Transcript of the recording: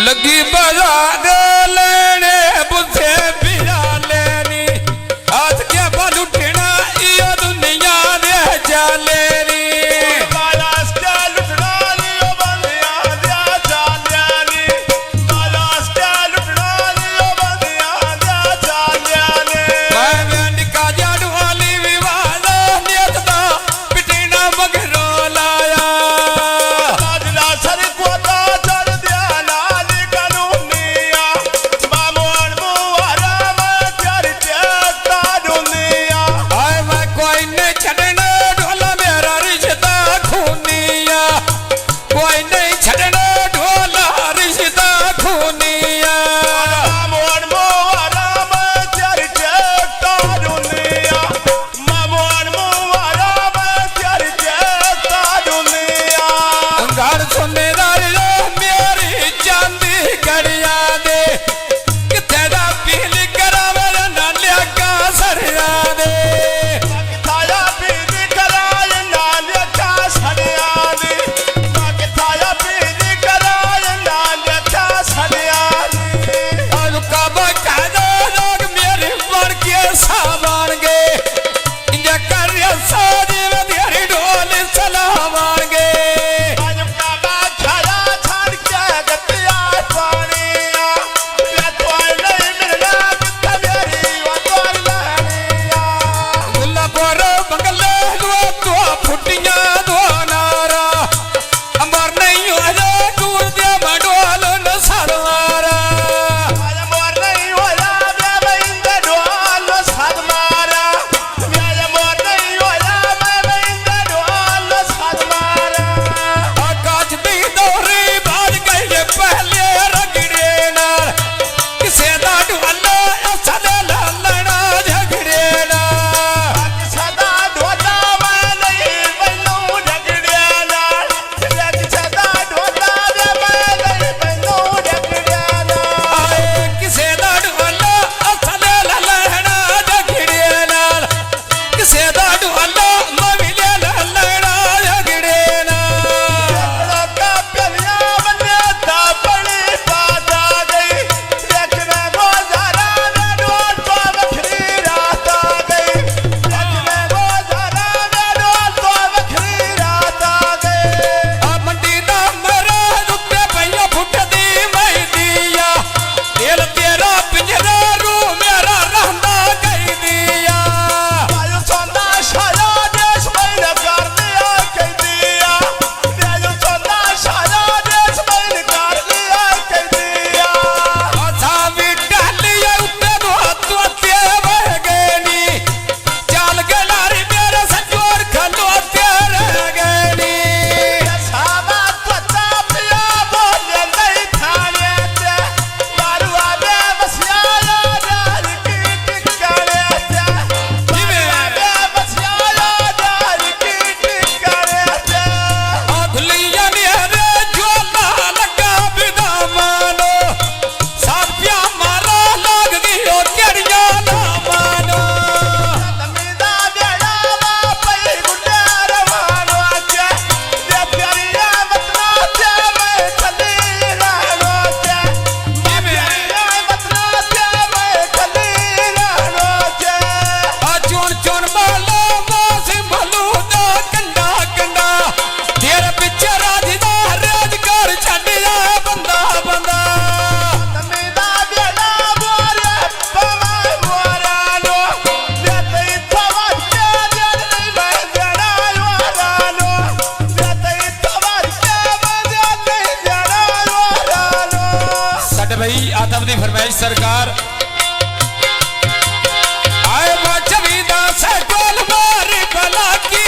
लगी बजाग लेने बुझे बिरा लेनी आज क्या बालू ठेना ये दुनिया दे जाले नी बालास क्या लुटना लियो बंदिया दिया चालियानी बालास क्या लुटना लियो बंदिया दिया चालियानी मैं निका जाडू वाली विवाद नियतदा पिटीना मगरो लाया राजला सर को ता चढ़ दिया लाल कानूनिया बामोन मुवारा में प्यार चेता दुनिया आए मैं कोई नहीं छड़ना ढोला मेरा रिश्ता खूनिया कोई नहीं छड़ना ढोला रिश्ता खूनिया बामोन मुवारा में प्यार चेता दुनिया बामोन मुवारा में प्यार चेता दुनिया घर सुनने रे मेरी चांदी गरिया दे किथे दा पील करावे नालिया का सरिया दे थाया पीली कराय नाल का सड़ियानी थाया पीली कराय नाल का सड़ियानी अलका बकादा लोग मेरे मर के सामान गे इंजा कर सादी में तेरी ढोल सलामान गे आज का बाछड़ा छाड़ के गतिया पानिया ये तो नहीं मिलना कितना मेरी वो तो लहरिया गुल्ला पर बंगले दो फुटियां दो नारा अमर नहीं हो जा दूर दे मडोल न सरवारा आज मोर नहीं होया मैं बंदे ढोल साध मारा मैं मोर नहीं होया मैं बंदे ढोल साध मारा आकाश दी दौरी बाज गई पहले रगड़े नाल किसे दा ढोला सदा ललना झगड़े नाल सदा ढोला मैं नहीं बनूं झगड़े नाल सदा ढोला मैं नहीं बनूं झगड़े नाल आए किसे दा ढोला सदा ललना झगड़े नाल किसे दा ढोला मविले ललना झगड़े नाल का पिया बने ता बड़ी बात आ गई देखने गोजारा ने ढोल तो बखरी रात आ गई देखने गोजारा ने ढोल तो बखरी रात आ गई आ मंडी दा मरा रुपे पईया फुटदी मैं दिया दिल तेरा पिंजरा रू मेरा रहंदा गई दिया आयु सोना शाया देश में कर दिया कह दिया आयु सोना शाया देश में कर दिया कह दिया आसा भी डालिए उते दो तो ते बह गनी चाल गलारी मेरे संजोर खलो तेरे गनी सावा त्वचा पिया बोले नहीं थाने ते मारू आवे बसिया यार की टिकाले ते जिवे आवे बसिया यार की टिकाले ते आ धुलिया मेरे जोला लगा बिना मानो साथ प्या मारा लाग गयो केड़िया ना मानो तमीदा बेड़ा वा पई गुड्डा रवानो के दे प्यारिया बतना ते मैं चली रहनो के प्यारिया बतना ते मैं चली रहनो के आ चोन चोन मालो मास मलू दा कंडा कंडा तेरे पिछे राजदा राज कर छड़या बंदा बंदा तमीदा बेड़ा मोरे पवा मोरानो दे तई थवा के दे नहीं मैं देना वारानो दे तई थवा के मैं दे नहीं देना वारानो सट भाई आदम दी फरमाइश सरकार आए बाचवी दा से टोल मारी भला की